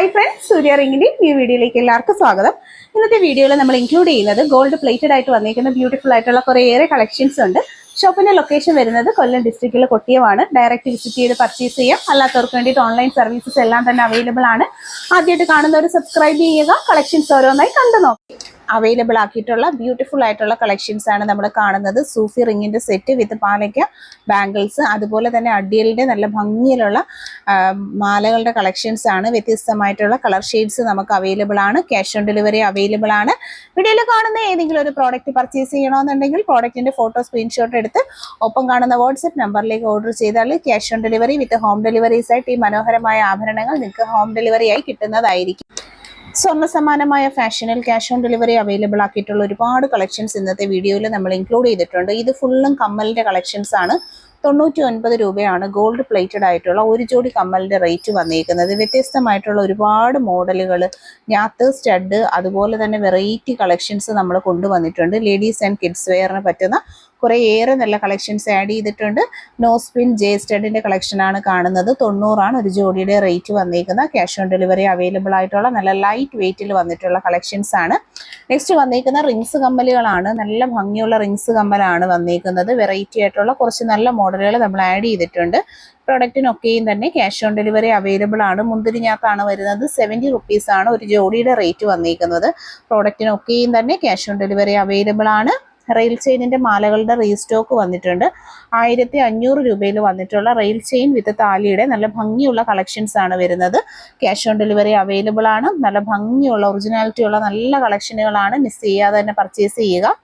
Hi friends, Surya Ringindi new വീഡിയോയിലേക്ക് എല്ലാവർക്കും സ്വാഗതം. ഇന്നത്തെ വീഡിയോയിൽ നമ്മൾ ഇൻക്ലൂഡ് ചെയ്യുന്നത് ഗോൾഡ് പ്ലേറ്റഡ് ആയിട്ട് വന്നിരിക്കുന്ന ബ്യൂട്ടിഫുൾ ആയിട്ടുള്ള കുറേയേറെ കളക്ഷൻസ് ഉണ്ട്. ഷോപ്പിന്റെ ലൊക്കേഷൻ വരുന്നത് കൊല്ലം ഡിസ്ട്രിക്റ്റിലെ കൊട്ടിയമാണ്. ഡയറക്റ്റ് വിസിറ്റ് ചെയ്ത് പർച്ചേസ് ചെയ്യാം. അല്ലാത്തവർക്ക് വേണ്ടിയിട്ട് ഓൺലൈൻ സർവീസസ് എല്ലാം തന്നെ അവൈലബിൾ ആണ്. ആദ്യമായിട്ട് കാണുന്നവർ സബ്സ്ക്രൈബ് ചെയ്യുക. കളക്ഷൻസ് ഓരോന്നായി കണ്ടു നോക്കി അവൈലബിൾ ആക്കിയിട്ടുള്ള ബ്യൂട്ടിഫുൾ ആയിട്ടുള്ള കളക്ഷൻസ് ആണ് നമ്മൾ കാണുന്നത്. സൂഫി റിങ്ങിന്റെ സെറ്റ് വിത്ത് പാലയ്ക്ക ബാംഗിൾസ്, അതുപോലെ തന്നെ അഡിയലിന്റെ നല്ല ഭംഗിയിലുള്ള മാലകളുടെ കളക്ഷൻസ് ആണ്. വ്യത്യസ്തമായിട്ടുള്ള കളർ ഷെയ്ഡ്സ് നമുക്ക് അവൈലബിൾ ആണ്. ക്യാഷ് ഓൺ ഡെലിവറി അവൈലബിൾ ആണ്. വീഡിയോയിൽ കാണുന്ന ഏതെങ്കിലും ഒരു പ്രോഡക്റ്റ് പർച്ചേസ് ചെയ്യണമെന്നുണ്ടെങ്കിൽ പ്രോഡക്റ്റിന്റെ ഫോട്ടോ സ്ക്രീൻഷോട്ട് എടുത്ത് ഒപ്പം കാണുന്ന വാട്സ്ആപ്പ് നമ്പറിലേക്ക് ഓർഡർ ചെയ്താൽ cash on delivery with home deliveries ആയിട്ട് ഈ മനോഹരമായ ആഭരണങ്ങൾ നിങ്ങൾക്ക് ഹോം ഡെലിവറി ആയി കിട്ടുന്നതായിരിക്കും. സ്വർണ്ണ സമാനമായ ഫാഷനിൽ ക്യാഷ് ഓൺ ഡെലിവറി അവൈലബിൾ ആക്കിയിട്ടുള്ള ഒരുപാട് കളക്ഷൻസ് ഇന്നത്തെ വീഡിയോയിൽ നമ്മൾ ഇൻക്ലൂഡ് ചെയ്തിട്ടുണ്ട്. ഇത് ഫുള്ളും കമ്മലിന്റെ കളക്ഷൻസ് ആണ്. 99 രൂപയാണ് ഗോൾഡ് പ്ലേറ്റഡ് ആയിട്ടുള്ള ഒരു ജോഡി കമ്മലിന്റെ റേറ്റ് വന്നിരിക്കുന്നത്. വ്യത്യസ്തമായിട്ടുള്ള ഒരുപാട് മോഡലുകൾ, ഞാത്ത്, സ്റ്റഡ്, അതുപോലെ തന്നെ വെറൈറ്റി കളക്ഷൻസ് നമ്മൾ കൊണ്ടുവന്നിട്ടുണ്ട്. ലേഡീസ് ആൻഡ് കിഡ്സ് വെയറിന് പറ്റുന്ന കുറേയേറെ നല്ല കളക്ഷൻസ് ആഡ് ചെയ്തിട്ടുണ്ട്. നോ സ്പിൻ ജെ സ്റ്റഡിന്റെ കളക്ഷനാണ് കാണുന്നത്. 90 ഒരു ജോഡിയുടെ റേറ്റ് വന്നിരിക്കുന്നത്. ക്യാഷ് ഓൺ ഡെലിവറി അവൈലബിൾ ആയിട്ടുള്ള നല്ല ലൈറ്റ് വെയിറ്റിൽ വന്നിട്ടുള്ള കളക്ഷൻസ് ആണ്. നെക്സ്റ്റ് വന്നിരിക്കുന്ന റിങ്സ് കമ്മലുകളാണ്. നല്ല ഭംഗിയുള്ള റിങ്സ് കമ്മലാണ് വന്നിരിക്കുന്നത്. വെറൈറ്റി ആയിട്ടുള്ള കുറച്ച് നല്ല മോഡലുകൾ നമ്മൾ ആഡ് ചെയ്തിട്ടുണ്ട്. പ്രൊഡക്റ്റിനൊക്കെയും തന്നെ ക്യാഷ് ഓൺ ഡെലിവറി അവൈലബിൾ ആണ്. മുന്തിരിഞ്ഞാത്താണ് വരുന്നത്. 70 റുപ്പീസ് ആണ് ഒരു ജോഡിയുടെ റേറ്റ് വന്നിരിക്കുന്നത്. പ്രൊഡക്റ്റിനൊക്കെയും തന്നെ ക്യാഷ് ഓൺ ഡെലിവറി അവൈലബിൾ ആണ്. റെയിൽ ചെയിനിന്റെ മാലകളുടെ റീസ്റ്റോക്ക് വന്നിട്ടുണ്ട്. 1500 രൂപയിൽ വന്നിട്ടുള്ള റെയിൽ ചെയിൻ വിത്ത് താലിയുടെ നല്ല ഭംഗിയുള്ള കളക്ഷൻസ് ആണ് വരുന്നത്. ക്യാഷ് ഓൺ ഡെലിവറി അവൈലബിൾ ആണ്. നല്ല ഭംഗിയുള്ള ഒറിജിനാലിറ്റി ഉള്ള നല്ല കളക്ഷനുകളാണ്. മിസ് ചെയ്യാതെ തന്നെ പർച്ചേസ് ചെയ്യുക.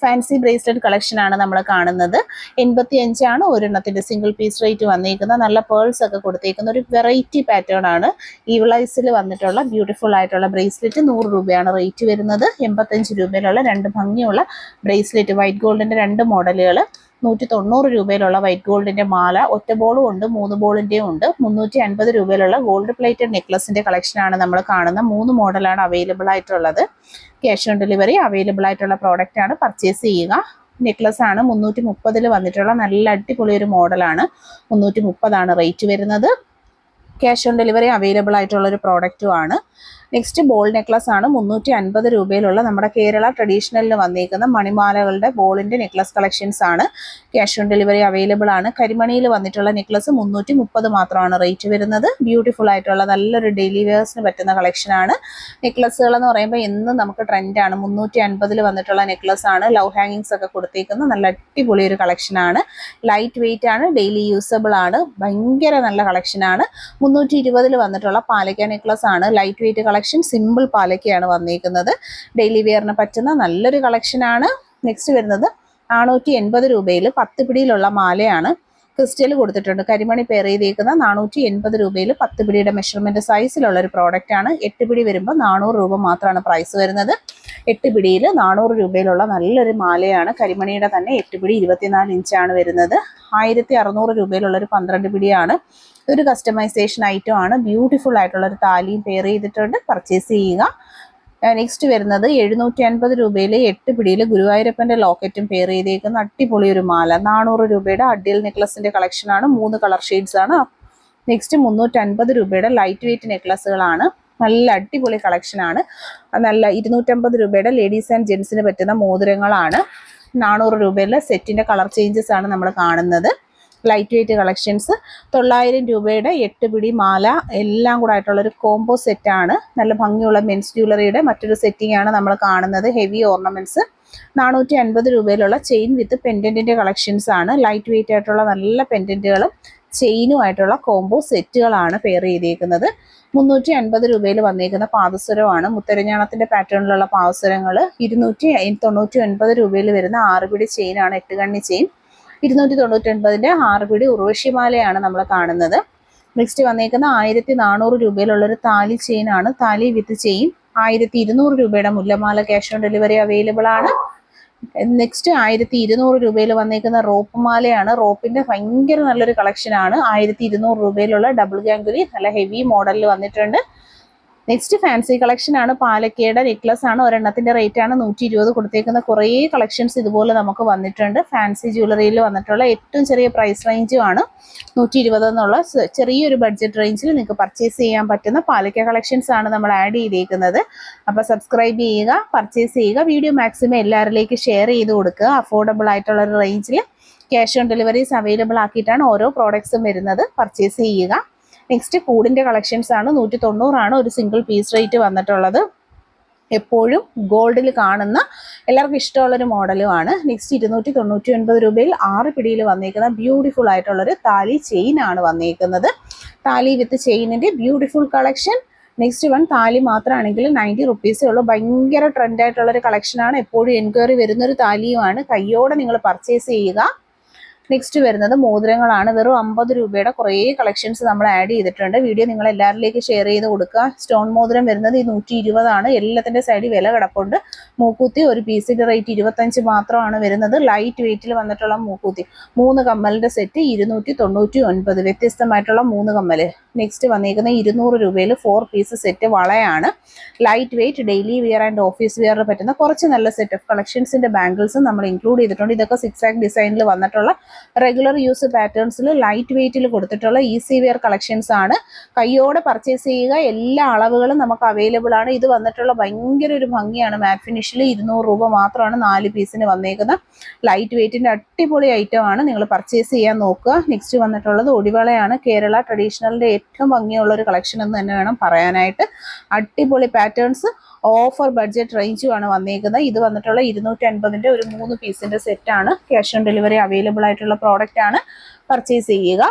ഫാൻസി ബ്രേസ്ലെറ്റ് കളക്ഷൻ ആണ് നമ്മൾ കാണുന്നത്. 85 ഒരെണ്ണത്തിന്റെ സിംഗിൾ പീസ് റേറ്റ് വന്നിരിക്കുന്നത്. നല്ല പേൾസ് ഒക്കെ കൊടുത്തേക്കുന്ന ഒരു വെറൈറ്റി പാറ്റേൺ ആണ്. ഈവിളൈസിൽ വന്നിട്ടുള്ള ബ്യൂട്ടിഫുൾ ആയിട്ടുള്ള ബ്രേസ്ലെറ്റ് 100 രൂപയാണ് റേറ്റ് വരുന്നത്. 85 രൂപയിലുള്ള രണ്ട് ഭംഗിയുള്ള ബ്രേസ്ലെറ്റ്, വൈറ്റ് ഗോൾഡിന്റെ രണ്ട് മോഡലുകൾ. 190 രൂപയിലുള്ള വൈറ്റ് ഗോൾഡിന്റെ മാല, ഒറ്റ ബോളും ഉണ്ട് 3 ബോളിന്റെയും ഉണ്ട്. 350 രൂപയിലുള്ള ഗോൾഡ് പ്ലേറ്റഡ് നെക്ലസിന്റെ കളക്ഷനാണ് നമ്മൾ കാണുന്ന 3 മോഡലാണ് അവൈലബിൾ ആയിട്ടുള്ളത്. ക്യാഷ് ഓൺ ഡെലിവറി അവൈലബിൾ ആയിട്ടുള്ള പ്രോഡക്റ്റ് ആണ്. പർച്ചേസ് ചെയ്യുക. നെക്ലസ് ആണ് 330 വന്നിട്ടുള്ള നല്ല അടിപൊളി ഒരു മോഡലാണ്. 330 റേറ്റ് വരുന്നത്. ക്യാഷ് ഓൺ ഡെലിവറി അവൈലബിൾ ആയിട്ടുള്ള ഒരു പ്രോഡക്റ്റും ആണ്. നെക്സ്റ്റ് ബോൾ നെക്ലസ് ആണ്. 350 രൂപയിലുള്ള നമ്മുടെ കേരള ട്രഡീഷണലിൽ വന്നിരിക്കുന്ന മണിമാലകളുടെ ബോളിന്റെ നെക്ലസ് കളക്ഷൻസ് ആണ്. ക്യാഷ് ഓൺ ഡെലിവറി അവൈലബിൾ ആണ്. കരിമണിയിൽ വന്നിട്ടുള്ള നെക്ലസ് 330 മാത്രമാണ് റേറ്റ് വരുന്നത്. ബ്യൂട്ടിഫുൾ ആയിട്ടുള്ള നല്ലൊരു ഡെയിലി വെയേഴ്സിന് പറ്റുന്ന കളക്ഷൻ ആണ്. നെക്ലസുകൾ എന്ന് പറയുമ്പോൾ എന്നും നമുക്ക് ട്രെൻഡാണ്. 350 വന്നിട്ടുള്ള നെക്ലസ് ആണ്. ലവ് ഹാങ്ങിങ്സ് ഒക്കെ കൊടുത്തേക്കുന്ന നല്ല അടിപൊളി ഒരു കളക്ഷൻ ആണ്. ലൈറ്റ് വെയിറ്റ് ആണ്. ഡെയിലി യൂസബിൾ ആണ്. ഭയങ്കര നല്ല കളക്ഷൻ ആണ്. 320 വന്നിട്ടുള്ള പാലക്ക നെക്ലസ് ആണ്. ലൈറ്റ് വെയിറ്റ് കളക്ഷൻ, സിമ്പിൾ പാലക്കയാണ് വന്നിരിക്കുന്നത്. ഡെയിലി വെയറിന് പറ്റുന്ന നല്ലൊരു കളക്ഷൻ ആണ്. നെക്സ്റ്റ് വരുന്നത് 480 രൂപയിൽ 10 പിടിയിലുള്ള മാലയാണ്. ക്രിസ്റ്റൽ കൊടുത്തിട്ടുണ്ട്. കരിമണി പെയർ ചെയ്തേക്കുന്ന 480 രൂപയിൽ 10 പിടിയുടെ മെഷർമെന്റ് സൈസിലുള്ള ഒരു പ്രോഡക്റ്റ് ആണ്. 8 പിടി വരുമ്പോൾ 400 രൂപ മാത്രമാണ് പ്രൈസ് വരുന്നത്. 8 പിടിയിൽ 400 രൂപയിലുള്ള നല്ലൊരു മാലയാണ്. കരിമണിയുടെ തന്നെ 8 പിടി 24 ഇഞ്ചാണ് വരുന്നത്. 1600 രൂപയിലുള്ള ഒരു 12 പിടിയാണ്. ഒരു കസ്റ്റമൈസേഷൻ ഐറ്റം ആണ്. ബ്യൂട്ടിഫുൾ ആയിട്ടുള്ള ഒരു താലിയും പെയർ ചെയ്തിട്ടുണ്ട്. പർച്ചേസ് ചെയ്യുക. നെക്സ്റ്റ് വരുന്നത് 750 രൂപയിൽ 8 പിടിയിൽ ഗുരുവായൂരപ്പന്റെ ലോക്കറ്റും പെയർ ചെയ്തേക്കുന്ന അടിപൊളി ഒരു മാല. 400 രൂപയുടെ അഡിയൽ നെക്ലസിന്റെ കളക്ഷൻ ആണ്. 3 കളർ ഷെയ്ഡ്സ് ആണ്. നെക്സ്റ്റ് 350 രൂപയുടെ ലൈറ്റ് വെയിറ്റ് നെക്ലസുകളാണ്. നല്ല അടിപൊളി കളക്ഷൻ ആണ്. നല്ല 250 രൂപയുടെ ലേഡീസ് ആൻഡ് ജെന്റ്സിന് പറ്റുന്ന മോതിരങ്ങളാണ്. 400 രൂപയിലെ സെറ്റിന്റെ കളർ ചേഞ്ചസ് ആണ് നമ്മൾ കാണുന്നത്. Light weight collections. 900 രൂപയുടെ 8 പിടി മാല എല്ലാം കൂടെ ആയിട്ടുള്ള ഒരു കോംബോ സെറ്റാണ്. നല്ല ഭംഗിയുള്ള മെൻസ് ജ്വല്ലറിയുടെ മറ്റൊരു സെറ്റിംഗ് ആണ് നമ്മൾ കാണുന്നത്. Heavy ornaments. 450 രൂപയിലുള്ള ചെയിൻ വിത്ത് പെൻഡന്റിന്റെ കളക്ഷൻസ് ആണ്. ലൈറ്റ് വെയിറ്റ് ആയിട്ടുള്ള നല്ല പെൻഡന്റുകളും ചെയിനുമായിട്ടുള്ള കോംബോ സെറ്റുകളാണ് പെയർ ചെയ്തേക്കുന്നത്. 350 രൂപയിൽ വന്നിരിക്കുന്ന പാദസരമാണ്. മുത്തരഞ്ഞാണത്തിന്റെ പാറ്റേണിലുള്ള പാദസരങ്ങൾ. 299 രൂപയിൽ വരുന്ന 6 പിടി ചെയിനാണ്. 8 കണ്ണി ചെയിൻ. 299 6 പിടി ഉർവശിമാലയാണ് നമ്മൾ കാണുന്നത്. നെക്സ്റ്റ് വന്നേക്കുന്ന 1400 രൂപയിലുള്ളൊരു താലി ചെയിൻ ആണ്. താലി വിത്ത് ചെയിൻ. 1200 രൂപയുടെ മുല്ലമാല ക്യാഷ് ഓൺ ഡെലിവറി അവൈലബിൾ ആണ്. നെക്സ്റ്റ് 1200 രൂപയിൽ വന്നേക്കുന്ന റോപ്പ് മാലയാണ്. റോപ്പിന്റെ ഭയങ്കര നല്ലൊരു കളക്ഷൻ ആണ്. 1200 രൂപയിലുള്ള ഡബിൾ ഗാംഗുലി നല്ല ഹെവി മോഡലിൽ വന്നിട്ടുണ്ട്. നെക്സ്റ്റ് ഫാൻസി കളക്ഷൻ ആണ്. പാലക്കയുടെ നെക്ലസ് ആണ്. ഒരെണ്ണത്തിന്റെ റേറ്റ് ആണ് 120 കൊടുത്തേക്കുന്ന. കുറേ കളക്ഷൻസ് ഇതുപോലെ നമുക്ക് വന്നിട്ടുണ്ട്. ഫാൻസി ജ്വല്ലറിയിൽ വന്നിട്ടുള്ള ഏറ്റവും ചെറിയ പ്രൈസ് റേഞ്ചും ആണ് 120 എന്നുള്ള ചെറിയൊരു ബഡ്ജറ്റ് റേഞ്ചിൽ നിങ്ങൾക്ക് പർച്ചേസ് ചെയ്യാൻ പറ്റുന്ന പാലക്ക കളക്ഷൻസ് ആണ് നമ്മൾ ആഡ് ചെയ്തേക്കുന്നത്. അപ്പോൾ സബ്സ്ക്രൈബ് ചെയ്യുക, പർച്ചേസ് ചെയ്യുക, വീഡിയോ മാക്സിമം എല്ലാവരിലേക്ക് ഷെയർ ചെയ്ത് കൊടുക്കുക. അഫോർഡബിൾ ആയിട്ടുള്ള ഒരു റേഞ്ചിൽ ക്യാഷ് ഓൺ ഡെലിവറീസ് അവൈലബിൾ ആക്കിയിട്ടാണ് ഓരോ പ്രോഡക്ട്സും വരുന്നത്. പർച്ചേസ് ചെയ്യുക. നെക്സ്റ്റ് കൂടിൻ്റെ കളക്ഷൻസ് ആണ്. 190 ആണ് ഒരു സിംഗിൾ പീസ് റേറ്റ് വന്നിട്ടുള്ളത്. എപ്പോഴും ഗോൾഡിൽ കാണുന്ന എല്ലാവർക്കും ഇഷ്ടമുള്ളൊരു മോഡലുമാണ്. നെക്സ്റ്റ് 299 രൂപയിൽ 6 പിടിയിൽ വന്നേക്കുന്ന ബ്യൂട്ടിഫുൾ ആയിട്ടുള്ളൊരു താലി ചെയിൻ ആണ് വന്നേക്കുന്നത്. താലി വിത്ത് ചെയിനിൻ്റെ ബ്യൂട്ടിഫുൾ കളക്ഷൻ. നെക്സ്റ്റ് വൺ താലി മാത്രമാണെങ്കിൽ 90 റുപ്പീസേ ഉള്ളൂ. ഭയങ്കര ട്രെൻഡായിട്ടുള്ളൊരു കളക്ഷനാണ്. എപ്പോഴും എൻക്വയറി വരുന്നൊരു താലിയുമാണ്. കയ്യോടെ നിങ്ങൾ പർച്ചേസ് ചെയ്യുക. നെക്സ്റ്റ് വരുന്നത് മോതിരങ്ങളാണ്. വെറും 50 രൂപയുടെ കുറേ കളക്ഷൻസ് നമ്മൾ ആഡ് ചെയ്തിട്ടുണ്ട്. വീഡിയോ നിങ്ങൾ എല്ലാവരിലേക്ക് ഷെയർ ചെയ്ത് കൊടുക്കുക. സ്റ്റോൺ മോതിരം വരുന്നത് 120 ആണ്. എല്ലാത്തിൻ്റെ സൈഡിൽ വില കിടപ്പുണ്ട്. മൂക്കുത്തി ഒരു പീസിൻ്റെ റേറ്റ് 25 മാത്രമാണ് വരുന്നത്. ലൈറ്റ് വെയിറ്റിൽ വന്നിട്ടുള്ള മൂക്കുത്തി 3 കമ്മലിൻ്റെ സെറ്റ് 299. വ്യത്യസ്തമായിട്ടുള്ള 3 കമ്മൽ. നെക്സ്റ്റ് വന്നിരിക്കുന്ന 200 രൂപയിൽ 4 പീസ് സെറ്റ് വളയാണ്. Light weight daily wear and office വെയറിൽ പറ്റുന്ന കുറച്ച് നല്ല സെറ്റ് ഓഫ് കളക്ഷൻസിൻ്റെ ബാംഗിൾസും നമ്മൾ ഇൻക്ലൂഡ് ചെയ്തിട്ടുണ്ട്. ഇതൊക്കെ 6 ആക്ക് ഡിസൈനിൽ വന്നിട്ടുള്ള റെഗുലർ യൂസ് പാറ്റേൺസിൽ ലൈറ്റ് വെയിറ്റിൽ കൊടുത്തിട്ടുള്ള ഈസി വെയർ കളക്ഷൻസ് ആണ്. കയ്യോടെ പർച്ചേസ് ചെയ്യുക. എല്ലാ അളവുകളും നമുക്ക് അവൈലബിൾ ആണ്. ഇത് വന്നിട്ടുള്ള ഭയങ്കര ഒരു ഭംഗിയാണ്. മാറ്റ് ഫിനിഷിൽ 200 രൂപ മാത്രമാണ് 4 പീസിന് വന്നേക്കുന്നത്. ലൈറ്റ് വെയിറ്റിൻ്റെ അടിപൊളി ഐറ്റം ആണ്. നിങ്ങൾ പർച്ചേസ് ചെയ്യാൻ നോക്കുക. നെക്സ്റ്റ് വന്നിട്ടുള്ളത് ഒടിവളയാണ്. കേരള ട്രഡീഷണലിൻ്റെ ഏറ്റവും ഭംഗിയുള്ള ഒരു കളക്ഷൻ എന്ന് തന്നെ വേണം പറയാനായിട്ട്. അടിപൊളി പാറ്റേൺസ് ഓഫർ ബഡ്ജറ്റ് റേഞ്ചുമാണ് വന്നേക്കുന്നത്. ഇത് വന്നിട്ടുള്ള 250-ൻ്റെ ഒരു 3 പീസിൻ്റെ സെറ്റാണ്. ക്യാഷ് ഓൺ ഡെലിവറി അവൈലബിൾ ആയിട്ടുള്ള പ്രോഡക്റ്റ് ആണ്. പർച്ചേസ് ചെയ്യുക.